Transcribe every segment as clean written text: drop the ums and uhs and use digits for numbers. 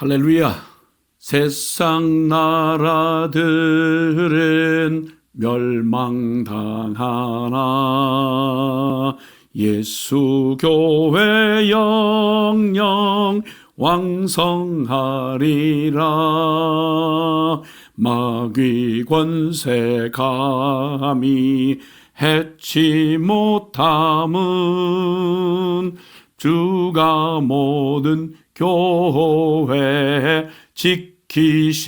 할렐루야. 세상 나라들은 멸망당하나 예수 교회 영영 왕성하리라. 마귀 권세 감히 해치 못함은 주가 모든 교회 지키심이라.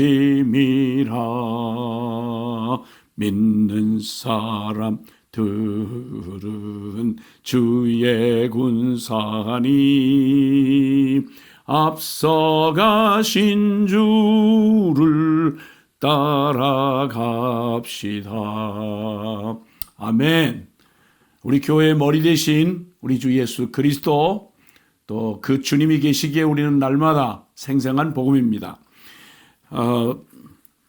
믿는 사람들은 주의 군사니 앞서가신 주를 따라갑시다. 아멘. 우리 교회의 머리 대신 우리 주 예수 그리스도, 또 그 주님이 계시기에 우리는 날마다 생생한 복음입니다.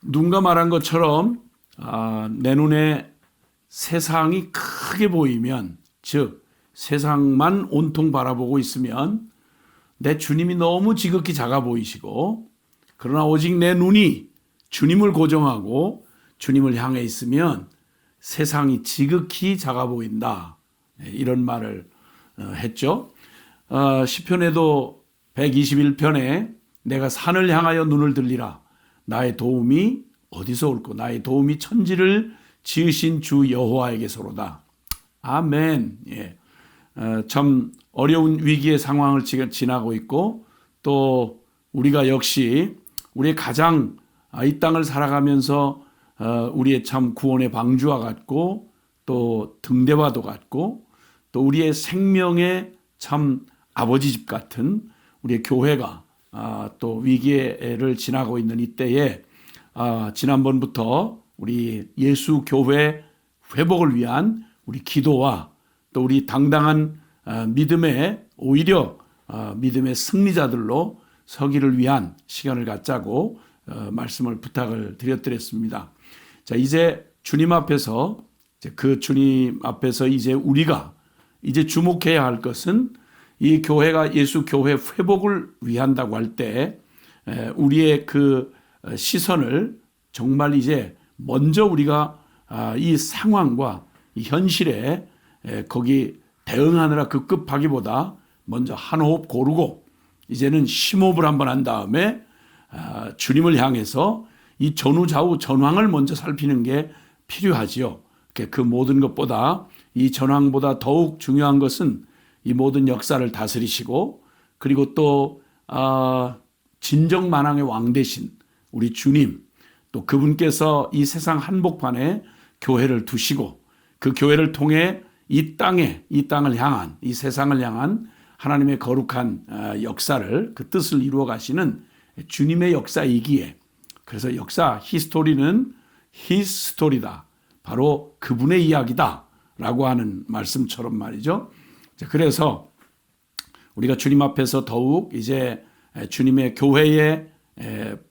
누군가 말한 것처럼 내 눈에 세상이 크게 보이면, 즉 세상만 온통 바라보고 있으면 내 주님이 너무 지극히 작아 보이시고, 그러나 오직 내 눈이 주님을 고정하고 주님을 향해 있으면 세상이 지극히 작아 보인다. 이런 말을 했죠. 시편에도 121편에 내가 산을 향하여 눈을 들리라. 나의 도움이 어디서 올꼬? 나의 도움이 천지를 지으신 주 여호와에게서로다. 아멘. 예. 참 어려운 위기의 상황을 지금 지나고 있고, 또 우리가 역시 우리의 가장 이 땅을 살아가면서 우리의 참 구원의 방주와 같고, 또 등대와도 같고, 또 우리의 생명의 참 아버지 집 같은 우리의 교회가 또 위기를 지나고 있는 이때에 지난번부터 우리 예수 교회 회복을 위한 우리 기도와 또 우리 당당한 믿음의, 오히려 믿음의 승리자들로 서기를 위한 시간을 갖자고 말씀을 부탁을 드렸습니다. 자, 이제 주님 앞에서, 그 주님 앞에서 이제 우리가 이제 주목해야 할 것은, 이 교회가 예수 교회 회복을 위한다고 할 때 우리의 그 시선을 정말 이제 먼저 우리가 이 상황과 이 현실에 거기 대응하느라 급급하기보다 먼저 한 호흡 고르고 이제는 심호흡을 한번 한 다음에 주님을 향해서 이 전후좌우 전황을 먼저 살피는 게 필요하지요. 그 모든 것보다, 이 전황보다 더욱 중요한 것은 이 모든 역사를 다스리시고, 그리고 또 진정만왕의 왕 되신 우리 주님, 또 그분께서 이 세상 한복판에 교회를 두시고, 그 교회를 통해 이 땅을 향한, 이 세상을 향한 하나님의 거룩한 역사를, 그 뜻을 이루어 가시는 주님의 역사이기에, 그래서 역사, 히스토리는 히스토리다, 바로 그분의 이야기다 라고 하는 말씀처럼 말이죠. 그래서 우리가 주님 앞에서 더욱 이제 주님의 교회의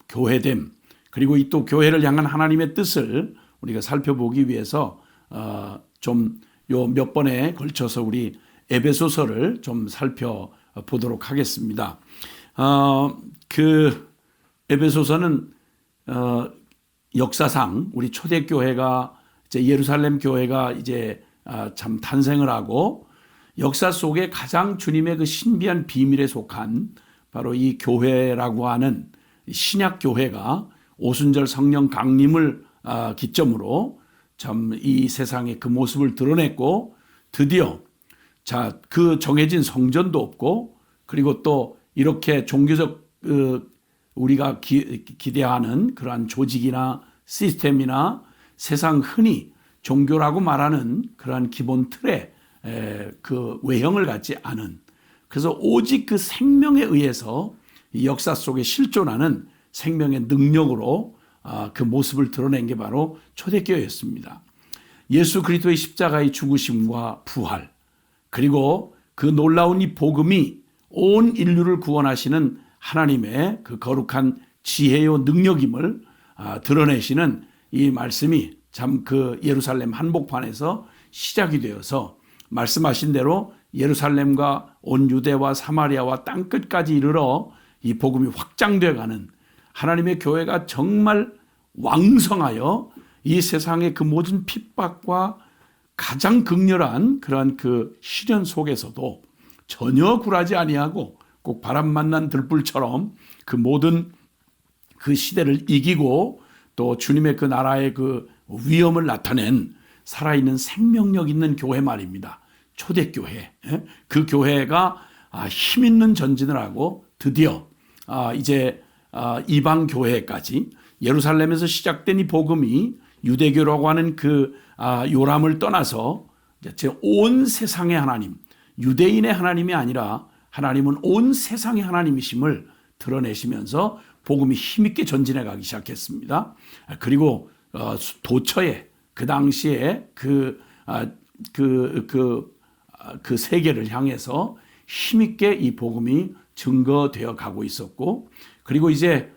교회됨, 그리고 이 또 교회를 향한 하나님의 뜻을 우리가 살펴보기 위해서 좀 요 몇 번에 걸쳐서 우리 에베소서를 좀 살펴보도록 하겠습니다. 그 에베소서는 역사상 우리 초대교회가 이제 예루살렘 교회가 이제 참 탄생을 하고, 역사 속에 가장 주님의 그 신비한 비밀에 속한 바로 이 교회라고 하는 신약 교회가 오순절 성령 강림을 기점으로 참 이 세상에 그 모습을 드러냈고, 드디어 그 정해진 성전도 없고, 그리고 또 이렇게 종교적 우리가 기대하는 그러한 조직이나 시스템이나 세상 흔히 종교라고 말하는 그러한 기본 틀에 그 외형을 갖지 않은, 그래서 오직 그 생명에 의해서 이 역사 속에 실존하는 생명의 능력으로 그 모습을 드러낸 게 바로 초대교회였습니다. 예수 그리스도의 십자가의 죽으심과 부활, 그리고 그 놀라운 이 복음이 온 인류를 구원하시는 하나님의 그 거룩한 지혜요 능력임을 드러내시는 이 말씀이 참 그 예루살렘 한복판에서 시작이 되어서 말씀하신 대로 예루살렘과 온 유대와 사마리아와 땅끝까지 이르러 이 복음이 확장되어 가는 하나님의 교회가 정말 왕성하여 이 세상의 그 모든 핍박과 가장 극렬한 그러한 그 시련 속에서도 전혀 굴하지 아니하고 꼭 바람 만난 들불처럼 그 모든 그 시대를 이기고 또 주님의 그 나라의 그 위엄을 나타낸 살아있는 생명력 있는 교회 말입니다. 초대교회. 그 교회가 힘 있는 전진을 하고 드디어 이제 이방 교회까지 예루살렘에서 시작된 이 복음이 유대교라고 하는 그 요람을 떠나서 온 세상의 하나님, 유대인의 하나님이 아니라 하나님은 온 세상의 하나님이심을 드러내시면서 복음이 힘있게 전진해 가기 시작했습니다. 그리고 도처에 그 당시에 그 세계를 향해서 힘있게 이 복음이 증거되어 가고 있었고, 그리고 이제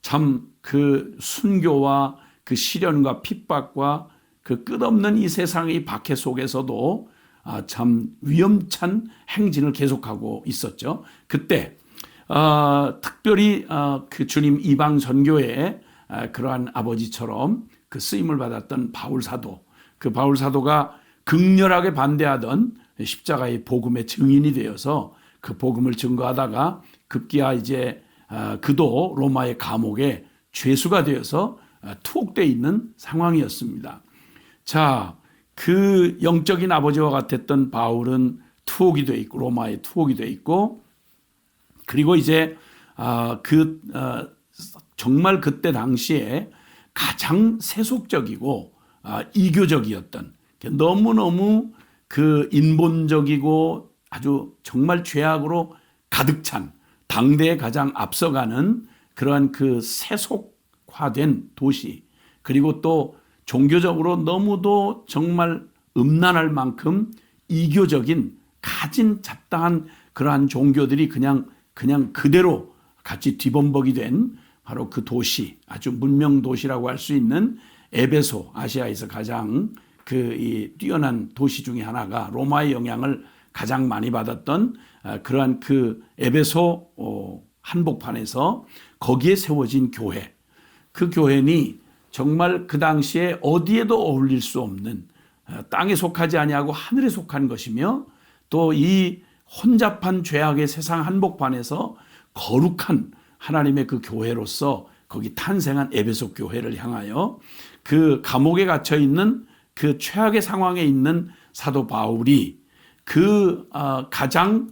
참 그 순교와 그 시련과 핍박과 그 끝없는 이 세상의 박해 속에서도 참 위험찬 행진을 계속하고 있었죠. 그때 특별히 그 주님 이방 전교회의 그러한 아버지처럼 그 쓰임을 받았던 바울 사도, 그 바울 사도가 극렬하게 반대하던 십자가의 복음의 증인이 되어서 그 복음을 증거하다가 급기야 이제 그도 로마의 감옥에 죄수가 되어서 투옥되어 있는 상황이었습니다. 자, 그 영적인 아버지와 같았던 바울은 투옥이 되어 있고 로마에 투옥이 되어 있고, 그리고 이제 정말 그때 당시에 가장 세속적이고 이교적이었던, 너무너무 그 인본적이고 아주 정말 죄악으로 가득 찬 당대에 가장 앞서가는 그러한 그 세속화된 도시, 그리고 또 종교적으로 너무도 정말 음란할 만큼 이교적인 가진 잡다한 그러한 종교들이 그냥 그대로 같이 뒤범벅이 된 바로 그 도시, 아주 문명 도시라고 할 수 있는 에베소, 아시아에서 가장 이 뛰어난 도시 중에 하나가 로마의 영향을 가장 많이 받았던 그러한 그 에베소 한복판에서 거기에 세워진 교회, 그 교회니 정말 그 당시에 어디에도 어울릴 수 없는, 땅에 속하지 아니하고 하늘에 속한 것이며, 또 이 혼잡한 죄악의 세상 한복판에서 거룩한 하나님의 그 교회로서 거기 탄생한 에베소 교회를 향하여 그 감옥에 갇혀 있는 그 최악의 상황에 있는 사도 바울이 그 가장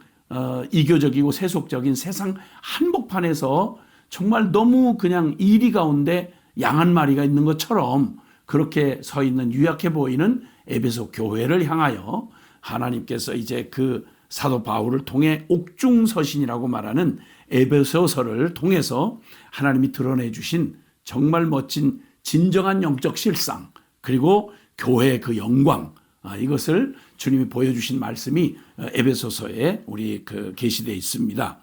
이교적이고 세속적인 세상 한복판에서 정말 너무 그냥 이리 가운데 양 한 마리가 있는 것처럼 그렇게 서 있는 유약해 보이는 에베소 교회를 향하여 하나님께서 이제 그 사도 바울을 통해 옥중서신이라고 말하는 에베소서를 통해서 하나님이 드러내 주신 정말 멋진 진정한 영적 실상, 그리고 교회의 그 영광, 이것을 주님이 보여주신 말씀이 에베소서에 우리 그 게시되어 있습니다.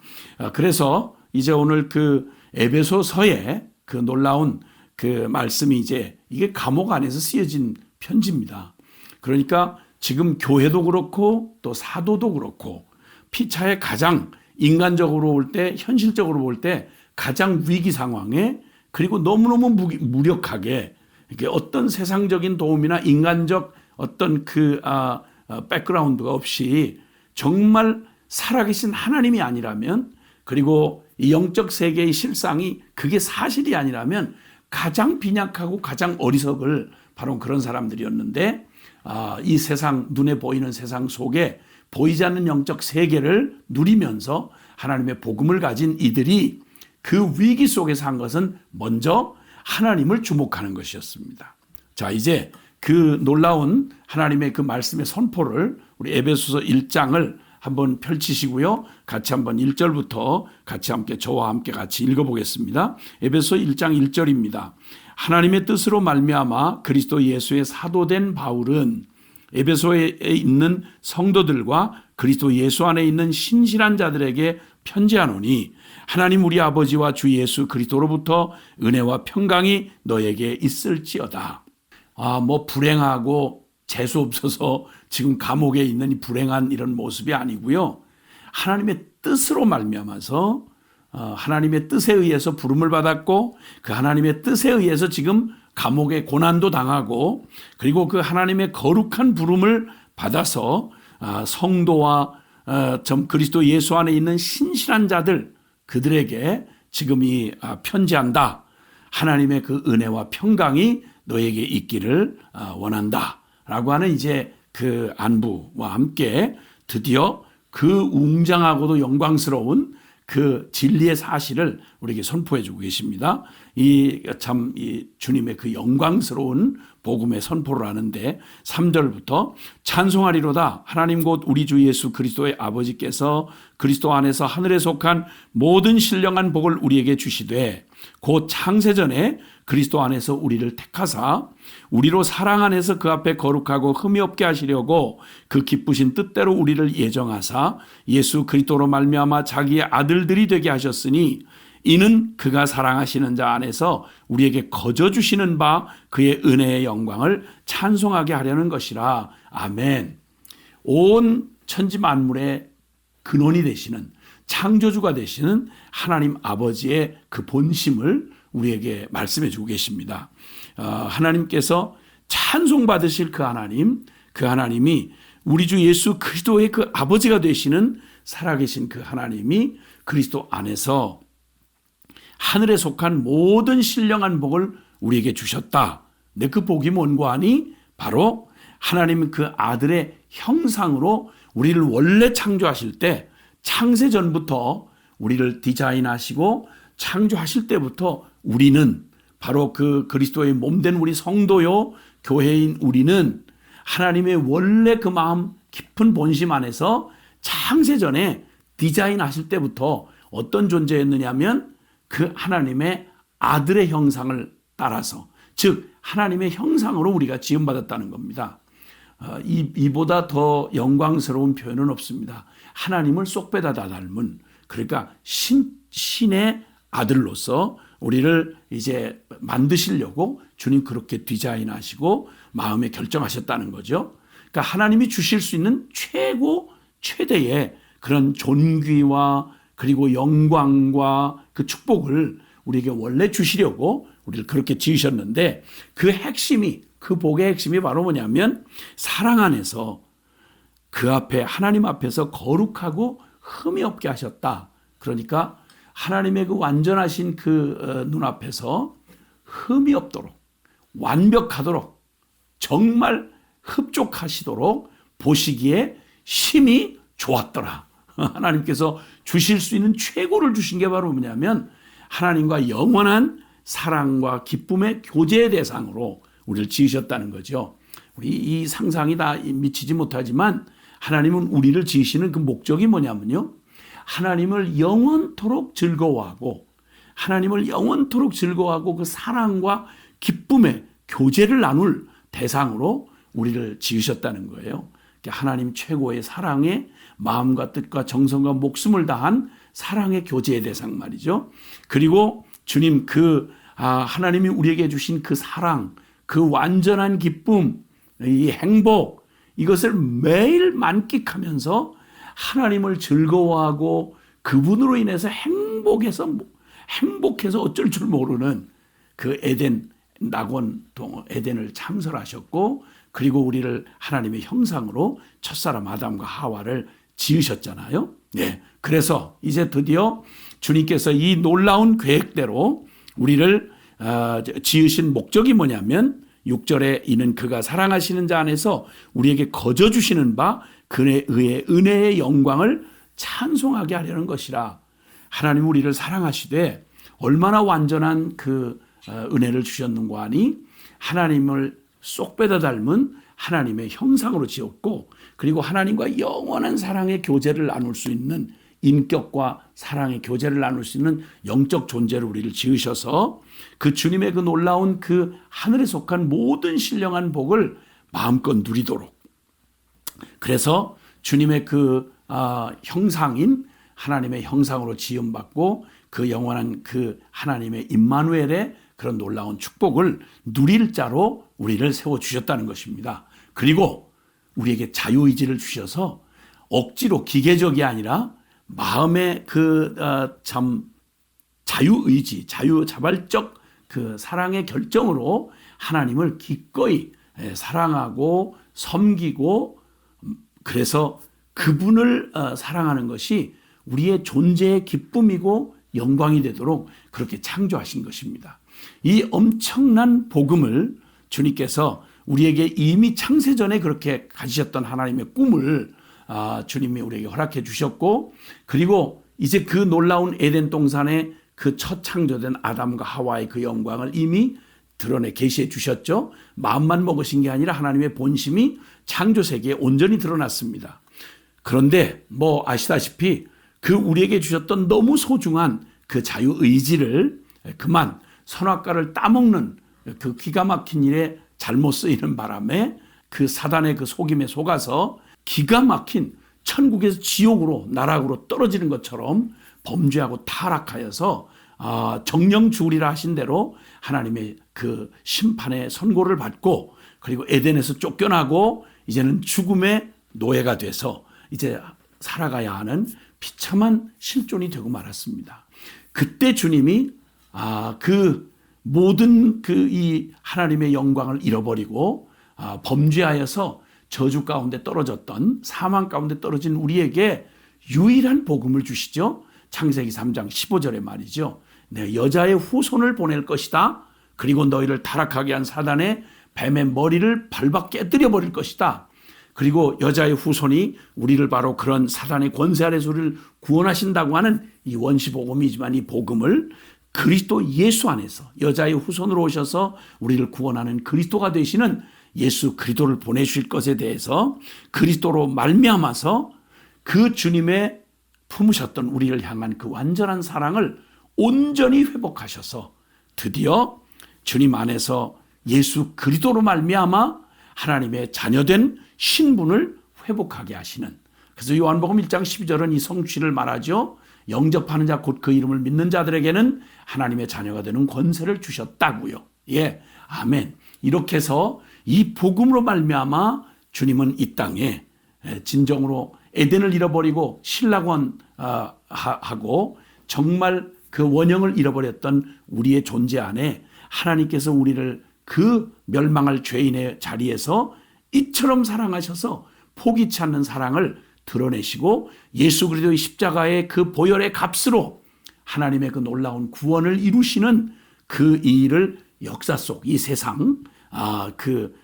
그래서 이제 오늘 그 에베소서에 그 놀라운 그 말씀이 이제 이게 감옥 안에서 쓰여진 편지입니다. 그러니까 지금 교회도 그렇고 또 사도도 그렇고 피차에 가장 인간적으로 볼 때, 현실적으로 볼 때 가장 위기 상황에, 그리고 너무너무 무력하게 이게 어떤 세상적인 도움이나 인간적 어떤 백그라운드가 없이 정말 살아계신 하나님이 아니라면, 그리고 이 영적 세계의 실상이 그게 사실이 아니라면 가장 빈약하고 가장 어리석을 바로 그런 사람들이었는데, 이 세상, 눈에 보이는 세상 속에 보이지 않는 영적 세계를 누리면서 하나님의 복음을 가진 이들이 그 위기 속에서 한 것은 먼저 하나님을 주목하는 것이었습니다. 자, 이제 그 놀라운 하나님의 그 말씀의 선포를 우리 에베소서 1장을 한번 펼치시고요. 같이 한번 1절부터 같이 함께 저와 함께 같이 읽어보겠습니다. 에베소 1장 1절입니다. 하나님의 뜻으로 말미암아 그리스도 예수의 사도된 바울은 에베소에 있는 성도들과 그리스도 예수 안에 있는 신실한 자들에게 편지하노니, 하나님 우리 아버지와 주 예수 그리스도로부터 은혜와 평강이 너에게 있을지어다. 불행하고 재수 없어서 지금 감옥에 있는 이 불행한 이런 모습이 아니고요. 하나님의 뜻으로 말미암아서 하나님의 뜻에 의해서 부름을 받았고 그 하나님의 뜻에 의해서 지금 감옥에 고난도 당하고 그리고 그 하나님의 거룩한 부름을 받아서 성도와 그리스도 예수 안에 있는 신실한 자들 그들에게 지금 이 편지한다. 하나님의 그 은혜와 평강이 너에게 있기를 원한다. 라고 하는 이제 그 안부와 함께 드디어 그 웅장하고도 영광스러운 그 진리의 사실을 우리에게 선포해 주고 계십니다. 이 주님의 그 영광스러운 복음의 선포를 하는데 3절부터 찬송하리로다 하나님 곧 우리 주 예수 그리스도의 아버지께서 그리스도 안에서 하늘에 속한 모든 신령한 복을 우리에게 주시되 곧 창세전에 그리스도 안에서 우리를 택하사 우리로 사랑 안에서 그 앞에 거룩하고 흠이 없게 하시려고 그 기쁘신 뜻대로 우리를 예정하사 예수 그리스도로 말미암아 자기의 아들들이 되게 하셨으니 이는 그가 사랑하시는 자 안에서 우리에게 거저 주시는 바 그의 은혜의 영광을 찬송하게 하려는 것이라. 아멘. 온 천지 만물의 근원이 되시는 창조주가 되시는 하나님 아버지의 그 본심을 우리에게 말씀해 주고 계십니다. 하나님께서 찬송받으실 그 하나님이 우리 주 예수 그리스도의 그 아버지가 되시는 살아계신 그 하나님이 그리스도 안에서 하늘에 속한 모든 신령한 복을 우리에게 주셨다. 근데 그 복이 뭔고 하니 바로 하나님 그 아들의 형상으로 우리를 원래 창조하실 때 창세전부터 우리를 디자인하시고 창조하실 때부터 우리는 바로 그 그리스도의 몸된 우리 성도요 교회인 우리는 하나님의 원래 그 마음 깊은 본심 안에서 창세전에 디자인하실 때부터 어떤 존재였느냐면 그 하나님의 아들의 형상을 따라서 즉 하나님의 형상으로 우리가 지음받았다는 겁니다. 이보다 더 영광스러운 표현은 없습니다. 하나님을 쏙 빼다 닮은 그러니까 신의 아들로서 우리를 이제 만드시려고 주님 그렇게 디자인하시고 마음에 결정하셨다는 거죠. 그러니까 하나님이 주실 수 있는 최대의 그런 존귀와 그리고 영광과 그 축복을 우리에게 원래 주시려고 우리를 그렇게 지으셨는데 그 복의 핵심이 바로 뭐냐면 사랑 안에서 그 앞에 하나님 앞에서 거룩하고 흠이 없게 하셨다. 그러니까 하나님의 그 완전하신 그 눈앞에서 흠이 없도록 완벽하도록 정말 흡족하시도록 보시기에 심히 좋았더라. 하나님께서 주실 수 있는 최고를 주신 게 바로 뭐냐면 하나님과 영원한 사랑과 기쁨의 교제의 대상으로 우리를 지으셨다는 거죠. 우리 이 상상이 다 미치지 못하지만 하나님은 우리를 지으시는 그 목적이 뭐냐면요. 하나님을 영원토록 즐거워하고 그 사랑과 기쁨의 교제를 나눌 대상으로 우리를 지으셨다는 거예요. 하나님 최고의 사랑에 마음과 뜻과 정성과 목숨을 다한 사랑의 교제의 대상 말이죠. 그리고 주님 하나님이 우리에게 주신 그 사랑, 그 완전한 기쁨, 이 행복 이것을 매일 만끽하면서 하나님을 즐거워하고 그분으로 인해서 행복해서 어쩔 줄 모르는 그 에덴 낙원 에덴을 창설하셨고 그리고 우리를 하나님의 형상으로 첫사람 아담과 하와를 지으셨잖아요. 네. 그래서 이제 드디어 주님께서 이 놀라운 계획대로 우리를 지으신 목적이 뭐냐면 6절에 이는 그가 사랑하시는 자 안에서 우리에게 거저 주시는 바 그의 은혜의 영광을 찬송하게 하려는 것이라. 하나님 우리를 사랑하시되 얼마나 완전한 그 은혜를 주셨는고 하니 하나님을 쏙 빼다 닮은 하나님의 형상으로 지었고 그리고 하나님과 영원한 사랑의 교제를 나눌 수 있는 인격과 사랑의 교제를 나눌 수 있는 영적 존재로 우리를 지으셔서 그 주님의 그 놀라운 그 하늘에 속한 모든 신령한 복을 마음껏 누리도록 그래서 주님의 그 형상인 하나님의 형상으로 지음받고 그 영원한 그 하나님의 임마누엘의 그런 놀라운 축복을 누릴 자로 우리를 세워주셨다는 것입니다. 그리고 우리에게 자유의지를 주셔서 억지로 기계적이 아니라 마음의 그 참 자유의지, 자발적 그 사랑의 결정으로 하나님을 기꺼이 사랑하고 섬기고, 그래서 그분을 사랑하는 것이 우리의 존재의 기쁨이고 영광이 되도록 그렇게 창조하신 것입니다. 이 엄청난 복음을 주님께서 우리에게 이미 창세전에 그렇게 가지셨던 하나님의 꿈을 주님이 우리에게 허락해 주셨고, 그리고 이제 그 놀라운 에덴 동산에 그 첫 창조된 아담과 하와의 그 영광을 이미 드러내 계시해 주셨죠. 마음만 먹으신 게 아니라 하나님의 본심이 창조 세계에 온전히 드러났습니다. 그런데 뭐 아시다시피 그 우리에게 주셨던 너무 소중한 그 자유의지를 그만 선악과를 따먹는 그 기가 막힌 일에 잘못 쓰이는 바람에 그 사단의 그 속임에 속아서 기가 막힌 천국에서 지옥으로 나락으로 떨어지는 것처럼 범죄하고 타락하여서 정령 죽으리라 하신 대로 하나님의 그 심판의 선고를 받고, 그리고 에덴에서 쫓겨나고 이제는 죽음의 노예가 돼서 이제 살아가야 하는 비참한 실존이 되고 말았습니다. 그때 주님이 그 모든 그 이 하나님의 영광을 잃어버리고 범죄하여서 저주 가운데 떨어졌던, 사망 가운데 떨어진 우리에게 유일한 복음을 주시죠. 창세기 3장 15절에 말이죠. 내 여자의 후손을 보낼 것이다. 그리고 너희를 타락하게 한 사단의 뱀의 머리를 밟아 깨뜨려 버릴 것이다. 그리고 여자의 후손이 우리를 바로 그런 사단의 권세 아래서 우리를 구원하신다고 하는 이 원시복음이지만, 이 복음을 그리스도 예수 안에서 여자의 후손으로 오셔서 우리를 구원하는 그리스도가 되시는 예수 그리스도를 보내주실 것에 대해서 그리스도로 말미암아서 그 주님의 품으셨던 우리를 향한 그 완전한 사랑을 온전히 회복하셔서 드디어 주님 안에서 예수 그리스도로 말미암아 하나님의 자녀된 신분을 회복하게 하시는, 그래서 요한복음 1장 12절은 이 성취를 말하죠. 영접하는 자 곧 그 이름을 믿는 자들에게는 하나님의 자녀가 되는 권세를 주셨다고요. 예, 아멘. 이렇게 해서 이 복음으로 말미암아 주님은 이 땅에 진정으로 에덴을 잃어버리고 신락원 하고 정말 그 원형을 잃어버렸던 우리의 존재 안에 하나님께서 우리를 그 멸망할 죄인의 자리에서 이처럼 사랑하셔서 포기치 않는 사랑을 드러내시고 예수 그리스도의 십자가의 그 보혈의 값으로 하나님의 그 놀라운 구원을 이루시는 그 일을 역사 속 이 세상 그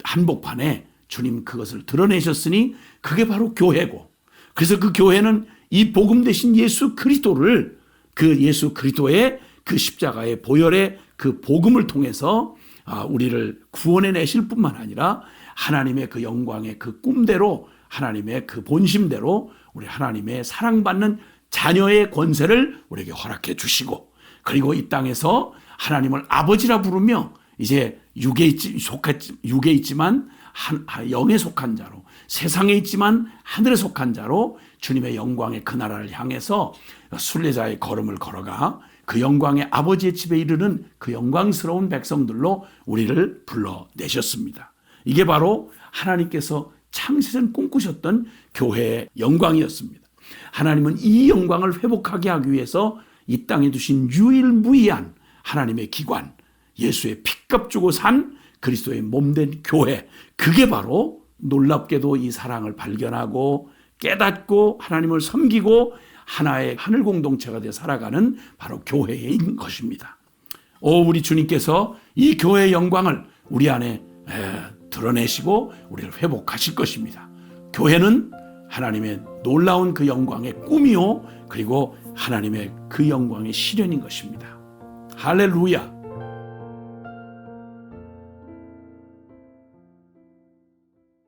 한복판에 주님 그것을 드러내셨으니 그게 바로 교회고, 그래서 그 교회는 이 복음 대신 예수 그리스도를, 그 예수 그리스도의 그 십자가의 보혈의 그 복음을 통해서 우리를 구원해 내실 뿐만 아니라 하나님의 그 영광의 그 꿈대로, 하나님의 그 본심대로 우리 하나님의 사랑받는 자녀의 권세를 우리에게 허락해 주시고, 그리고 이 땅에서 하나님을 아버지라 부르며 이제 육에 있지만 영에 속한 자로, 세상에 있지만 하늘에 속한 자로 주님의 영광의 그 나라를 향해서 순례자의 걸음을 걸어가 그 영광의 아버지의 집에 이르는 그 영광스러운 백성들로 우리를 불러내셨습니다. 이게 바로 하나님께서 창세전 꿈꾸셨던 교회의 영광이었습니다. 하나님은 이 영광을 회복하게 하기 위해서 이 땅에 두신 유일무이한 하나님의 기관, 예수의 피값 주고 산 그리스도의 몸된 교회, 그게 바로 놀랍게도 이 사랑을 발견하고 깨닫고 하나님을 섬기고 하나의 하늘 공동체가 되어 살아가는 바로 교회인 것입니다. 우리 주님께서 이 교회의 영광을 우리 안에 드러내시고 우리를 회복하실 것입니다. 교회는 하나님의 놀라운 그 영광의 꿈이요, 그리고 하나님의 그 영광의 실현인 것입니다. 할렐루야.